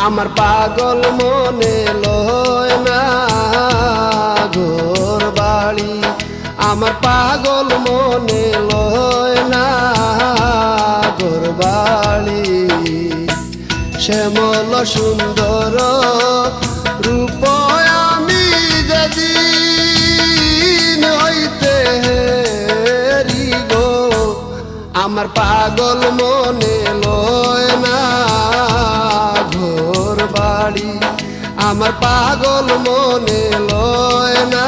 আমার পাগল মনে লয় না ঘর বাড়ি, আমার পাগল মনে লয় না ঘর বাড়ি। শ্যামল সুন্দর রূপ আমি যেদিন হইতে হেরি গো, আমার পাগল মনে লয় না ঘর বাড়ি, আমার পাগল মনে লয় না